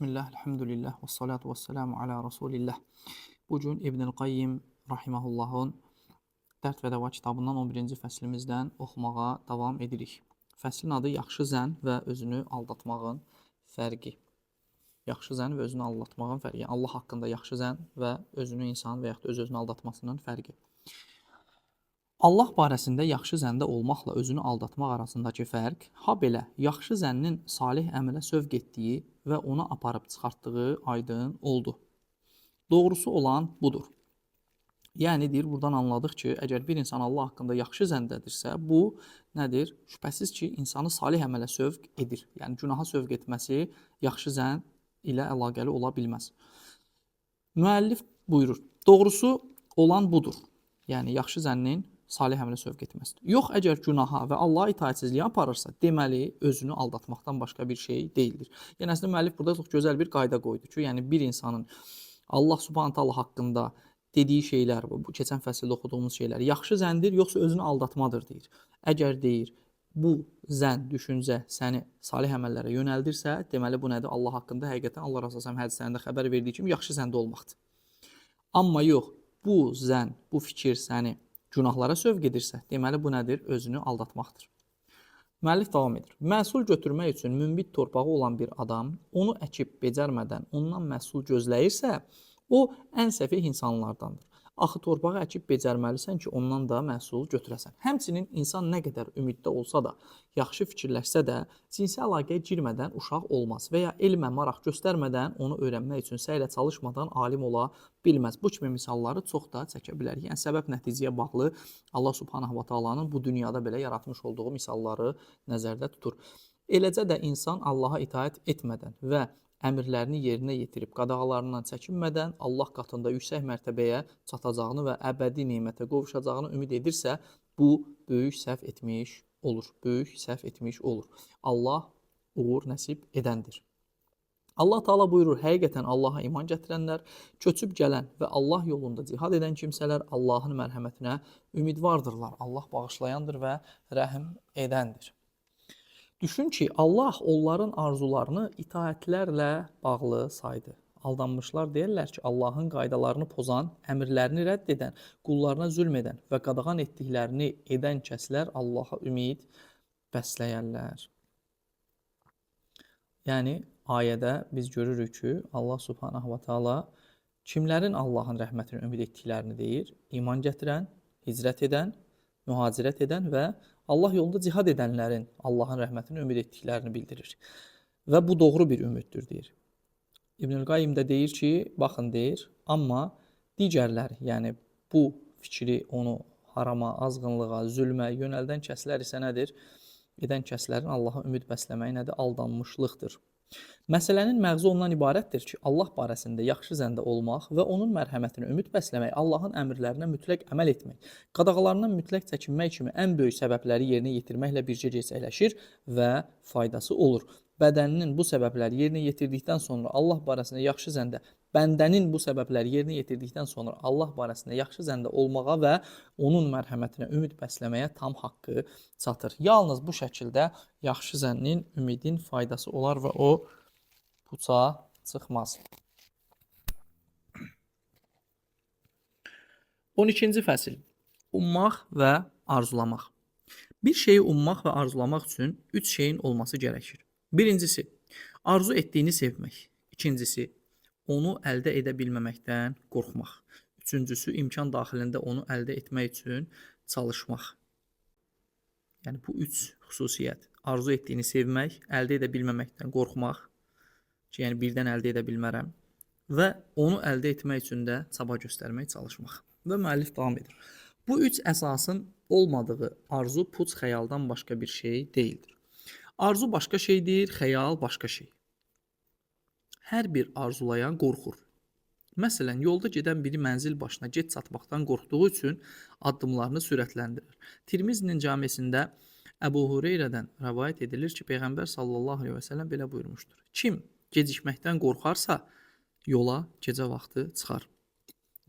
Bismillah, elhamdülillah, və salatu və selamu alə Rasulillah. Bugün İbn-i Qayyim Rahiməhullahın Dərd və Dəva kitabından 11-ci fəsilimizdən oxumağa davam edirik. Fəslin adı yaxşı zənn və özünü aldatmağın fərqi. Yaxşı zənn və özünü aldatmağın fərqi. Yəni Allah haqqında yaxşı zənn və özünü insan və yaxud da öz-özünü aldatmasının fərqi. Allah barəsində yaxşı zəndə olmaqla özünü aldatmaq arasındakı fərq, ha belə yaxşı zənnin salih əmələ sövq etdiyi və ona aparıb çıxartdığı aydın oldu. Doğrusu olan budur. Yəni deyir, buradan anladıq ki, əgər bir insan Allah haqqında yaxşı zəndədirsə, bu nədir? Şübhəsiz ki, insanı salih əmələ sövq edir. Yəni günaha sövq etməsi yaxşı zənn ilə əlaqəli ola bilməz. Müəllif buyurur, doğrusu olan budur. Yəni yaxşı zənnin salih əmələ sövq etməsidir. Yox, əgər günaha və Allaha itaətsizliyə aparırsa, deməli, özünü aldatmaqdan başqa bir şey deyildir. Yəni, əslində, müəllif burada çox gözəl bir qayda qoydu ki, yəni bir insanın Allah Subhanahu taala haqqında dediyi şeylər, bu keçən fəsildə oxuduğumuz şeylər yaxşı zəndir, yoxsa özünü aldatmadır deyir. Əgər deyir, bu zənn, düşüncə səni salih əməllərə yönəldirsə, deməli, bu nədir? Allah haqqında həqiqətən Allah Rəsulullah hədislərində xəbər verdiyi kimi yaxşı zəndə olmaqdır. Amma yox, bu zənn, bu fikir səni günahlara sövq edirsə, deməli bu nədir? Özünü aldatmaqdır. Müəllif davam edir. Məhsul götürmək üçün münbit torpağı olan bir adam onu əkib becərmədən ondan məhsul gözləyirsə, o ən səfih insanlardandır. Axı torpağı əkib becərməlisən ki, ondan da məhsul götürəsən. Həmçinin insan nə qədər ümiddə olsa da, yaxşı fikirləşsə də, cinsi əlaqəyə girmədən uşaq olmaz və ya elmə maraq göstərmədən onu öyrənmək üçün səylə çalışmadan alim ola bilməz. Bu kimi misalları çox da çəkə bilərik. Yəni səbəb-nəticəyə bağlı Allah Subhanahu va Taala'nın bu dünyada belə yaratmış olduğu misalları nəzərdə tutur. Eləcə də insan Allaha itaət etmədən və əmrlərini yerinə yetirib qadağalarından çəkinmədən Allah qatında yüksək mərtəbəyə çatacağını və əbədi nemətə qovuşacağını ümid edirsə, bu böyük səhv etmiş olur. Böyük səhv etmiş olur. Allah uğur nəsib edəndir. Allah Taala buyurur, həqiqətən Allaha iman gətirənlər, köçüb gələn və Allah yolunda cihad edən kimsələr Allahın mərhəmətinə ümidvardırlar. Allah bağışlayandır və rəhm edəndir. Düşün ki, Allah onların arzularını itaətlərlə bağlı saydı. Aldanmışlar deyirlər ki, Allahın qaydalarını pozan, əmrlərini rədd edən, qullarına zülm edən və qadağan etdiklərini edən kəslər Allaha ümid bəsləyərlər. Yəni, ayədə biz görürük ki, Allah Subhanahu va Taala kimlərin Allahın rəhmətini ümid etdiklərini deyir? İman gətirən, hicrət edən, mühacirət edən və Allah yolunda cihad edənlərin Allahın rəhmətini ümid etdiklərini bildirir. Və bu doğru bir ümiddir, deyir. İbn-i Qayyim də deyir ki, baxın deyir, amma digərləri, yəni bu fikri onu harama, azğınlığa, zülmə yönəldən kəslər isə nədir? Edən kəslərin Allaha ümid bəsləməyi nədir? Aldanmışlıqdır. Məsələnin məğzu ondan ibarətdir ki, Allah barəsində yaxşı zəndə olmaq və onun mərhəmətinə ümid bəsləmək, Allahın əmrlərinə mütləq əməl etmək, qadağalarından mütləq çəkinmək kimi ən böyük səbəbləri yerinə yetirməklə bircə gerçəkləşir və faydası olur. Bədəninin bu səbəbləri yerinə yetirdikdən sonra Allah barəsində yaxşı zəndə, bəndənin bu səbəbləri yerinə yetirdikdən sonra Allah barəsində yaxşı zəndə olmağa və onun mərhəmətinə ümid bəsləməyə tam haqqı çatır. Yalnız bu şəkildə yaxşı zənnin, ümidin faydası olar və o puça çıxmaz. 12-ci fəsil. Ummaq və arzulamaq. Bir şeyi ummaq və arzulamaq üçün 3 şeyin olması gərəkir. Birincisi, arzu etdiyini sevmək. İkincisi, onu əldə edə bilməməkdən qorxmaq. Üçüncüsü, imkan daxilində onu əldə etmək üçün çalışmaq. Yəni, bu 3 xüsusiyyət. Arzu etdiyini sevmək, əldə edə bilməməkdən qorxmaq, ki, yəni birdən əldə edə bilmərəm və onu əldə etmək üçün də çaba göstərmək, çalışmaq. Və müəllif davam edir. Bu 3 əsasın olmadığı arzu puç xəyaldan başqa bir şey deyildir. Arzu başqa şeydir, xəyal başqa şey. Hər bir arzulayan qorxur. Məsələn, yolda gedən biri mənzil başına gec çatmaqdan qorxduğu üçün addımlarını sürətləndirir. Tirmizinin camisində Əbu Hureyrədən rəvayət edilir ki, Peyğəmbər sallallahu aleyhi və səlləm belə buyurmuşdur. Kim gecikməkdən qorxarsa, yola gecə vaxtı çıxar.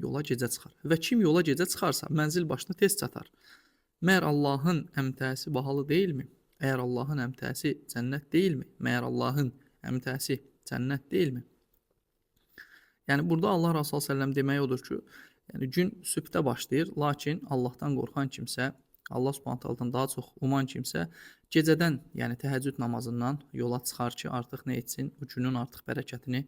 Yola gecə çıxar. Və kim yola gecə çıxarsa, mənzil başına tez çatar. Məyər Allahın əmtəsi bahalı deyilmi? Əgər Allahın əmtəsi cənnət deyilmi? Məyər Allahın əmtəsi Cənnət deyilmi? Yəni burada Allah Resulü səlləm deməyi odur ki, yəni gün sübhdə başlayır, lakin Allahdan qorxan kimsə, Allah Subhanahu taala'dan daha çox uman kimsə gecədən, yəni təhəccüd namazından yola çıxar ki, artıq nə etsin? O günün artıq bərəkətini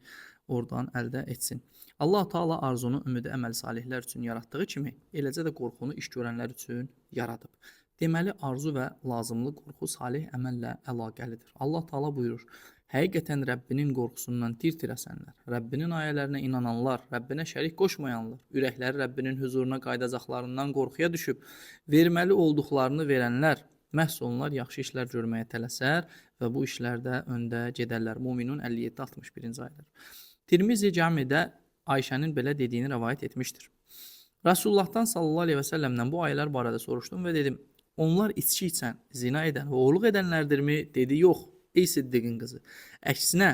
oradan əldə etsin. Allah Taala arzunu, ümidi əməl salihlər üçün yaratdığı kimi, eləcə də qorxunu iş görənlər üçün yaradıb. Deməli, arzu və lazımlı qorxu salih əməllə əlaqəlidir. Allah Taala buyurur: Həqiqətən Rəbbinin qorxusundan tir-tir əsənlər, Rəbbinin ayələrinə inananlar, Rəbbinə şərik qoşmayanlar, ürəkləri Rəbbinin huzuruna qayıdacaqlarından qorxuya düşüb, verməli olduqlarını verənlər, məhz onlar yaxşı işlər görməyə tələsər və bu işlərdə öndə gedərlər. Muminun 57-61-ci ayələr. Tirmizi Cami'də Ayşənin belə dediyini rəvayət etmişdir. Rasullahdan sallallahu aleyhi və səlləmdən bu ayələr barədə soruşdum və dedim, onlar içki içən, zina edən və oğurluq edənlərdirmi? Dedi, yox. Ey Siddiqin qızı, əksinə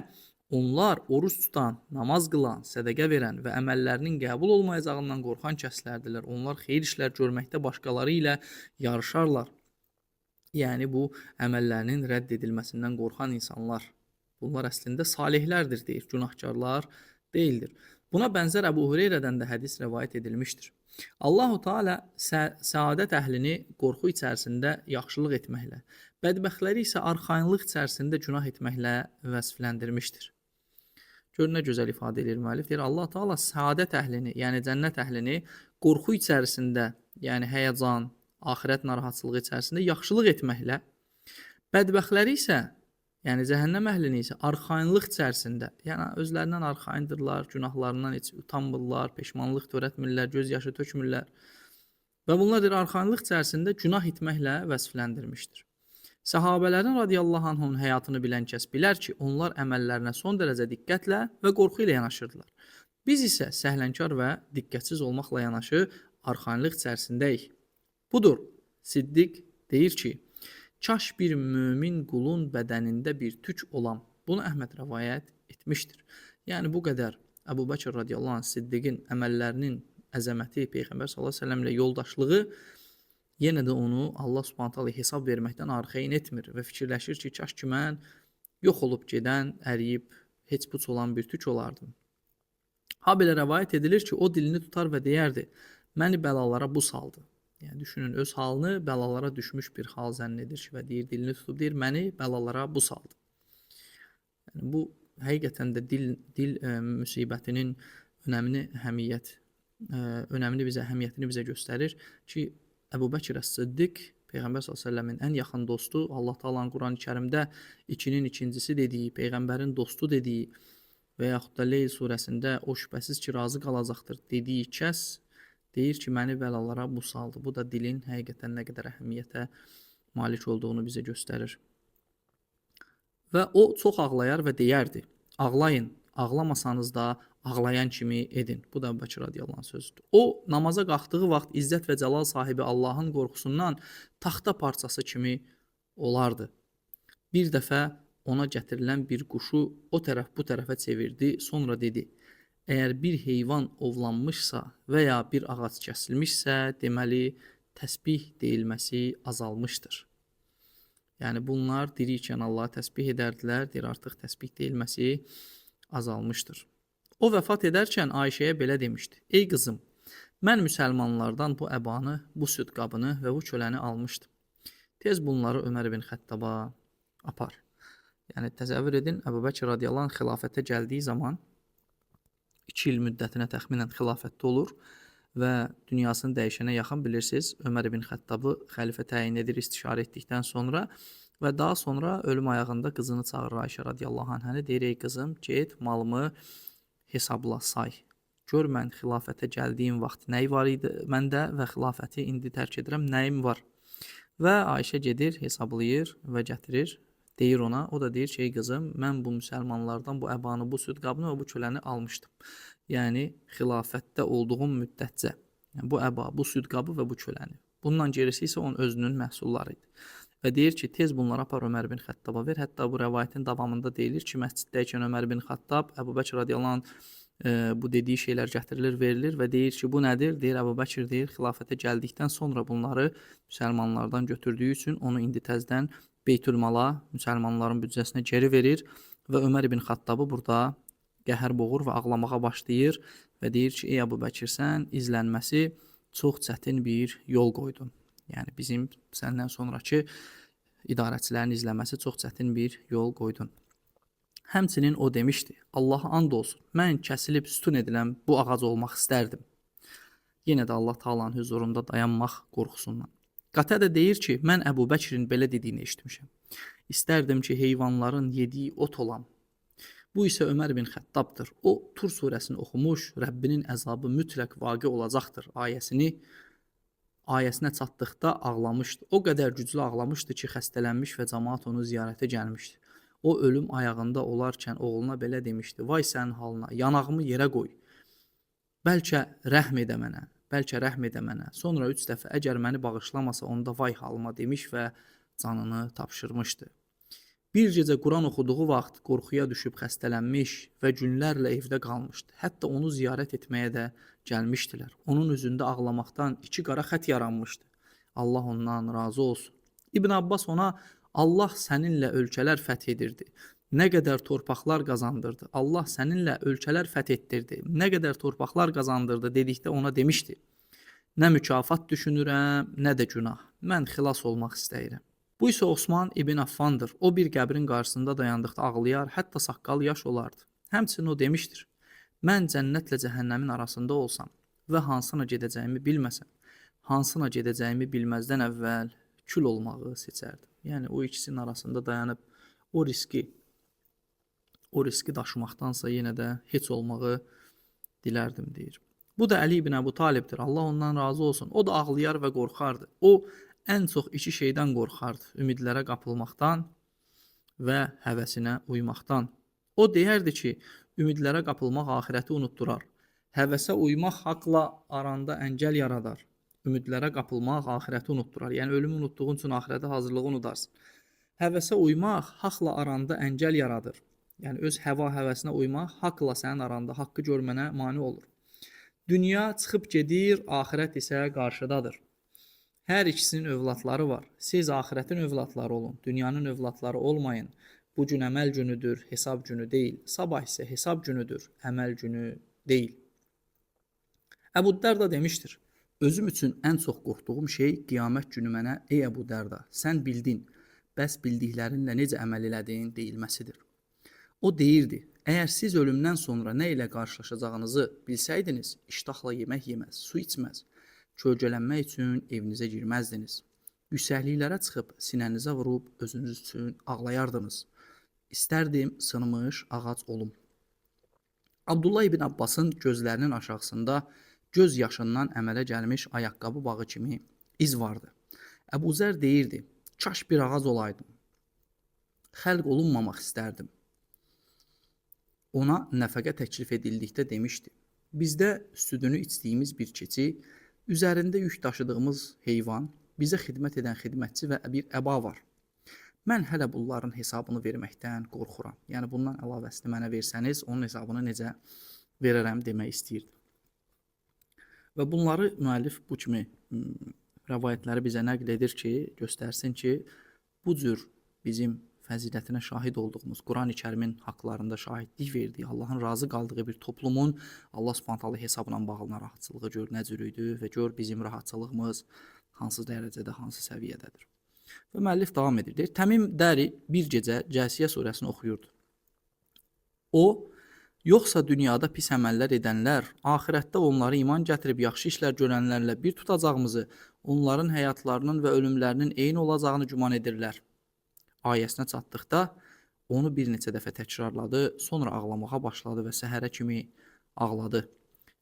onlar oruç tutan, namaz qılan, sədəqə verən və əməllərinin qəbul olmayacağından qorxan kəslərdirlər. Onlar xeyir işlər görməkdə başqaları ilə yarışarlar. Yəni bu əməllərinin rədd edilməsindən qorxan insanlar. Bunlar əslində salihlərdir deyir, günahkarlar deyildir. Buna bənzər Əbu Hüreyrədən də hədis rəvayət edilmişdir. Allahu Teala səadət əhlini qorxu içərisində yaxşılıq etməklə, bədbəxtləri isə arxayınlıq içərisində günah etməklə vəsfləndirmişdir. Gör nə gözəl ifadə edir müəllif. Deyir Allah Teala səadət əhlini, yəni cənnət əhlini qorxu içərisində, yəni həyəcan, axirət narahatçılığı içərisində yaxşılıq etməklə, bədbəxtləri isə, yəni cəhənnəm əhlini isə arxayınlıq içərisində, yəni özlərindən arxayındırlar, günahlarından heç utanmırlar, peşmanlıq törətmirlər, göz yaşı tökmürlər. Və bunlar deyir, arxayınlıq içərisində günah etməklə vəsfləndirmişdir. Səhabələrin radiyallahu anhunun həyatını bilən kəs bilər ki, onlar əməllərinə son dərəcə diqqətlə və qorxu ilə yanaşırdılar. Biz isə səhlənkar və diqqətsiz olmaqla yanaşı arxayınlıq içərisindəyik. Budur, Siddiq deyir ki, kaş bir mömin qulun bədənində bir tük olan, bunu Əhməd rəvayət etmişdir. Yəni bu qədər Əbu Bəkir radiyallahu anh Siddiqin əməllərinin əzəməti, Peyğəmbər sallallahu əleyhi və səlləm ilə yoldaşlığı yenə də onu Allah Subhanahu taala hesab verməkdən arxayın etmir və fikirləşir ki, kaş ki mən yox olub gedən, əriyib, heç puç olan bir tük olardım. Ha belə rəvayət edilir ki, o dilini tutar və deyərdi, məni bəlalara bu saldı. Yəni düşünün, öz halını bəlalara düşmüş bir hal zənn edir ki, və deyir, dilini tutub deyir, məni bəlalara bu saldı. Yəni bu həqiqətən də dil müsibətinin önəmini, əhəmiyyətini bizə göstərir ki, Əbu Bəkir Əs-Siddiq Peyğəmbər s.ə.v-in ən yaxın dostu, Allah Taala'nın Quran-ı Kərimdə 2-nin ikincisi dediyi, Peyğəmbərin dostu dediyi və yaxud da Leyl surəsində o şübhəsiz ki, razı qalacaqdır dediyi kəs deyir ki, məni bəlalara bu saldı. Bu da dilin həqiqətən nə qədər əhəmiyyətə malik olduğunu bizə göstərir. Və o çox ağlayar və deyərdi, ağlayın, ağlamasanız da ağlayan kimi edin. Bu da Əbu Bəkir radiyallahu anh sözüdür. O, namaza qalxdığı vaxt izzət və cəlal sahibi Allahın qorxusundan taxta parçası kimi olardı. Bir dəfə ona gətirilən bir quşu o tərəf bu tərəfə çevirdi, sonra dedi, əgər bir heyvan ovlanmışsa və ya bir ağac kəsilmişsə, deməli, təsbih deyilməsi azalmışdır. Yəni, bunlar dirikən Allah'a təsbih edərdilər, deyir, artıq təsbih deyilməsi azalmışdır. O vəfat edərkən Ayşəyə belə demişdi, ey qızım, mən müsəlmanlardan bu əbanı, bu süd qabını və bu köləni almışdım. Tez bunları Ömər ibn Xəttaba apar. Yəni, təsəvvür edin, Əbu Bəkir radiyallahu anh xilafətə gəldiyi zaman 2 il müddətinə təxminən xilafətdə olur və dünyasını dəyişənə yaxın bilirsiniz, Ömər ibn Xəttabı xəlifə təyin edir istişarə etdikdən sonra və daha sonra ölüm ayağında qızını çağırır Ayşə radiyallahu anhəni, deyir, ey qızım, get malımı hesabla, say. Gör, mən xilafətə gəldiyim vaxt nəyi var idi məndə və xilafəti indi tərk edirəm, nəyim var? Və Ayşə gedir, hesablayır və gətirir, deyir ona, o da deyir ki, ey qızım, mən bu müsəlmanlardan bu əbanı, bu süd qabını və bu köləni almışdım. Yəni, xilafətdə olduğum müddətcə, yəni, bu əba, bu süd qabı və bu köləni. Bundan gerisi isə onun özünün məhsulları idi. Və deyir ki, tez bunları apar Ömər bin Xəttaba ver. Hətta bu rəvayətin davamında deyilir ki, məsciddəykən Ömər bin Xəttab, Əbu Bəkir radiyallahu anh bu dediyi şeylər gətirilir, verilir və deyir ki, bu nədir? Deyir, Əbu Bəkir deyir, xilafətə gəldikdən sonra bunları müsəlmanlardan götürdüyü üçün onu indi təzdən Beytülmala, müsəlmanların büdcəsinə geri verir və Ömər ibn Xattabı burada qəhər boğur və ağlamağa başlayır və deyir ki, ey Əbu Bəkir, sən izlənməsi çox çətin bir yol qoydun. Yəni bizim səndən sonrakı idarəçilərin izləməsi çox çətin bir yol qoydun. Həmçinin o demişdi, Allaha and olsun, mən kəsilib sütun edilən bu ağac olmaq istərdim. Yenə də Allah Taala'nın huzurunda dayanmaq qorxusundan. Qatədə deyir ki, mən Əbu Bəkirin belə dediyini eşitmişəm. İstərdim ki, heyvanların yediyi ot olam. Bu isə Ömər bin Xəttabdır. O, Tur surəsini oxumuş, Rəbbinin əzabı mütləq vaqe olacaqdır ayəsinə çatdıqda ağlamışdı. O qədər güclü ağlamışdı ki, xəstələnmiş və cəmaət onu ziyarətə gəlmişdi. O, ölüm ayağında olarkən oğluna belə demişdi, vay sənin halına, yanağımı yerə qoy. Bəlkə rəhm edə mənə. Sonra 3 dəfə əgər məni bağışlamasa onda vay halıma demiş və canını tapşırmışdı. Bir gecə Quran oxuduğu vaxt qorxuya düşüb xəstələnmiş və günlərlə evdə qalmışdı. Hətta onu ziyarət etməyə də gəlmişdilər. Onun üzündə ağlamaqdan 2 qara xət yaranmışdı. Allah ondan razı olsun. İbn Abbas ona Allah səninlə ölkələr fəth edirdi. Nə qədər torpaqlar qazandırdı. Allah səninlə ölkələr fəth etdirdi. Nə qədər torpaqlar qazandırdı dedikdə ona demişdi. Nə mükafat düşünürəm, nə də günah. Mən xilas olmaq istəyirəm. Bu isə Osman ibn Affandır. O bir qəbrin qarşısında dayandıqda ağlayar, hətta saqqalı yaş olardı. Həmçinin o demişdir. Mən cənnətlə cəhənnəmin arasında olsam və hansına gedəcəyimi bilməsəm, hansına gedəcəyimi bilməzdən əvvəl kül olmağı seçərdim. Yəni o ikisinin arasında dayanıb o riski daşımaqdansa yenə də heç olmağı dilərdim deyir. Bu da Əli ibn Əbu Talibdir. Allah ondan razı olsun. O da ağlayar və qorxardı. O ən çox 2 şeydən qorxardı. Ümidlərə qapılmaqdan və həvəsinə uymaqdan. O deyərdi ki, ümidlərə qapılmaq axirəti unutdurar. Həvəsə uymaq haqla aranda əngəl yaradar. Ümidlərə qapılmaq axirəti unutdurar. Yəni ölümü unutduğun üçün axirəti hazırlığı unudarsın. Həvəsə uymaq haqla aranda əngəl yaradır. Yəni öz həvəsinə uymaq haqla sənin aranda haqqı görmənə mane olur. Dünya çıxıb gedir, axirət isə qarşıdadır. Hər ikisinin övladları var. Siz axirətin övladları olun, dünyanın övladları olmayın. Bu gün əməl günüdür, hesab günü deyil. Sabah isə hesab günüdür, əməl günü deyil. Əbu Dərda demişdir, özüm üçün ən çox qorxduğum şey qiyamət günü mənə, ey Əbu Dərda, sən bildin, bəs bildiklərinlə necə əməl elədin deyilməsidir. O deyirdi, əgər siz ölümdən sonra nə ilə qarşılaşacağınızı bilsəydiniz, iştahla yemək yeməz, su içməz, kölgələnmək üçün evinizə girməzdiniz. Yüksəkliklərə çıxıb sinənizə vurub özünüz üçün ağlayardınız. İstərdim sınmış ağac olum. Abdullah ibn Abbasın gözlərinin aşağısında göz yaşından əmələ gəlmiş ayaqqabı bağı kimi iz vardı. Əbu Zər deyirdi, kaş bir ağac olaydım. Xəlq olunmamaq istərdim. Ona nəfəqə təklif edildikdə demişdi, bizdə südünü içdiyimiz bir keçi, üzərində yük daşıdığımız heyvan, bizə xidmət edən xidmətçi və bir əba var. Mən hələ bunların hesabını verməkdən qorxuram. Yəni bundan əlavəsini mənə versəniz, onun hesabını necə verərəm demək istəyirdim. Və bunları müəllif bu kimi rəvayətləri bizə nəql edir ki, göstərsin ki, bu cür bizim fəzilətinə şahid olduğumuz, Quran-ı Kərimin haqlarında şahidlik verdiyi, Allahın razı qaldığı bir toplumun Allah Subhanahu taala hesabla bağlı narahatçılığı gör nə cür idi və gör bizim rahatçılığımız hansı dərəcədə, hansı səviyyədədir. Və müəllif davam edir. Deyir, Təmim Dəri bir gecə Cəsiyə surəsini oxuyurdu. O, yoxsa dünyada pis əməllər edənlər, axirətdə onları iman gətirib yaxşı işlər görənlərlə bir tutacağımızı, onların həyatlarının və ölümlərinin eyni olacağını güman edirlər. Ayəsinə çatdıqda onu bir neçə dəfə təkrarladı, sonra ağlamağa başladı və səhərə kimi ağladı.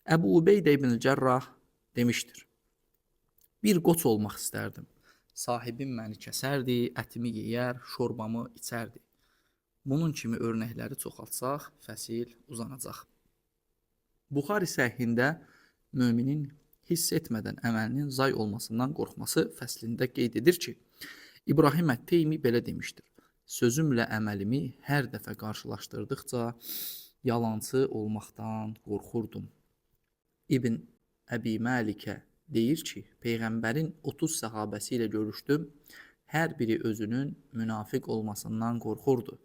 Əbu Ubeydə ibn Cərrah demişdir, bir qoç olmaq istərdim. Sahibim məni kəsərdi, ətimi yeyər, şorbamı içərdi. Bunun kimi örnəkləri çoxaltsaq, fəsil uzanacaq. Buxari səhihində müminin hiss etmədən əməlinin zay olmasından qorxması fəslində qeyd edir ki, İbrahim Ət-Teymi belə demişdir. Sözümlə əməlimi hər dəfə qarşılaşdırdıqca yalancı olmaqdan qorxurdum. İbn Əbi Məlikə deyir ki, Peyğəmbərin 30 səhabəsi ilə görüşdüm. Hər biri özünün münafiq olmasından qorxurdu.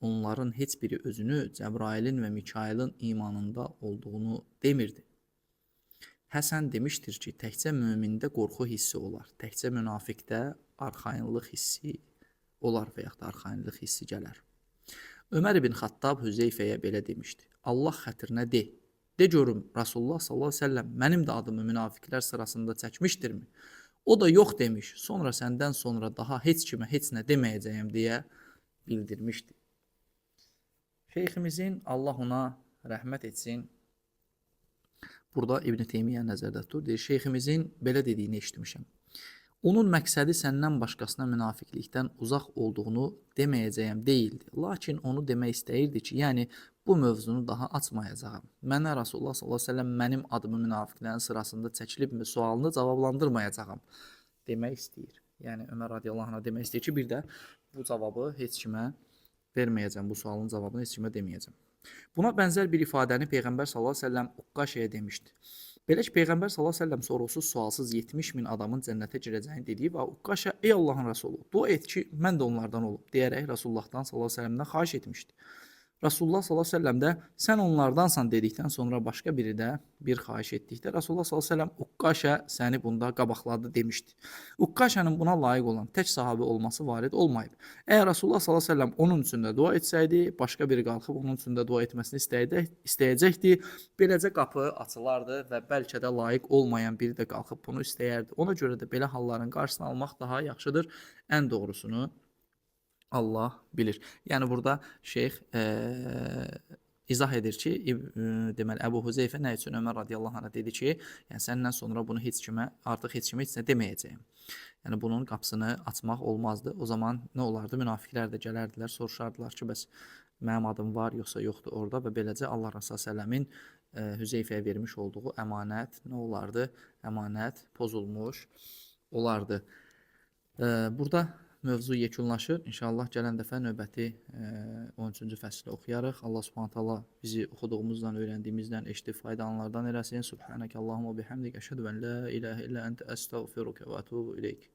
onların heç biri özünü Cəbrailin və Mikailin imanında olduğunu demirdi. Həsən demişdir ki, təkcə mümində qorxu hissi olar, təkcə münafiqdə arxayınlıq hissi olar və yaxud da arxayınlıq hissi gələr. Ömər ibn Xattab Hüzeyfəyə belə demişdi. Allah xətrinə de. De görüm, Rasulullah sallallahu əleyhi və səlləm mənim də adımı münafiqlər sırasında çəkmişdirmi? O da yox demiş. Sonra səndən sonra daha heç kimə heç nə deməyəcəyəm deyə bildirmişdi. Şeyximizin, Allah ona rəhmət etsin, burada İbn Teymiyyə nəzərdə tutur. Deyir, şeyximizin belə dediyini eşitmişəm. Onun məqsədi səndən başqasına münafiqlikdən uzaq olduğunu deməyəcəyəm deyildi. Lakin onu demək istəyirdi ki, yəni bu mövzunu daha açmayacağam. Mənə Rasulullah sallallahu əleyhi və səlləm mənim adımı münafiqlərin sırasında çəkilibmi sualını cavablandırmayacağam demək istəyir. Yəni Ömər radiyallahu anh'a demək istəyir ki, bir də bu cavabı heç kimə verməyəcəm, bu sualın cavabını heç kimə deməyəcəm. Buna bənzər bir ifadəni Peyğəmbər sallallahu əleyhi və səlləm Uqqaşəyə demişdi. Belə ki, Peyğəmbər sallallahu əleyhi və səlləm sorğusuz sualsız 70 min adamın cənnətə girəcəyini dediyi və Uqqaşə, ey Allahın Rəsulu, dua et ki, mən də onlardan olum, deyərək Rasulullahdan sallallahu əleyhi və səlləmdən xahiş etmişdi. Rasulullah sallallahu əleyhi və səlləm də sən onlardansan dedikdən sonra başqa biri də bir xahiş etdikdə Rasulullah sallallahu əleyhi və səlləm Uqqaşə səni bunda qabaqladı demişdi. Uqqaşənin buna layiq olan tək sahabe olması varid olmayıb. Əgər Rasulullah sallallahu əleyhi və səlləm onun üçün də dua etsəydi, başqa biri qalxıb onun üçün də dua etməsini istəyəcəkdi. Beləcə qapı açılardı və bəlkə də layiq olmayan biri də qalxıb bunu istəyərdi. Ona görə də belə halların qarşısını almaq daha yaxşıdır. Ən doğrusunu Allah bilir. Yəni burada şeyx izah edir ki, deməli Əbu Huzeyfə nə üçün Ömər radiyallahu anh'a dedi ki, yəni səndən sonra bunu heç kimə, artıq heç kimə heç nə deməyəcəyəm. Yəni bunun qapısını açmaq olmazdı. O zaman nə olardı? Münafiqlər də gələrdilər, soruşardılar ki, bəs mənim adım var yoxsa yoxdur orada və beləcə Allah Rəsulü səlləmin Hüzeyfəyə vermiş olduğu əmanət nə olardı? Əmanət pozulmuş olardı. Burada mövzu yekunlaşır. İnşallah gələn dəfə növbəti 13-cü fəsli oxuyarıq. Allah Subhanahu taala bizi oxuduğumuzdan, öyrəndiyimizdən, eşidib faydalananlardan eləsin. Subhanəkallahumma bihamdik, əşhədu en la ilahe illa ente, estağfiruke və etûbu ileyk.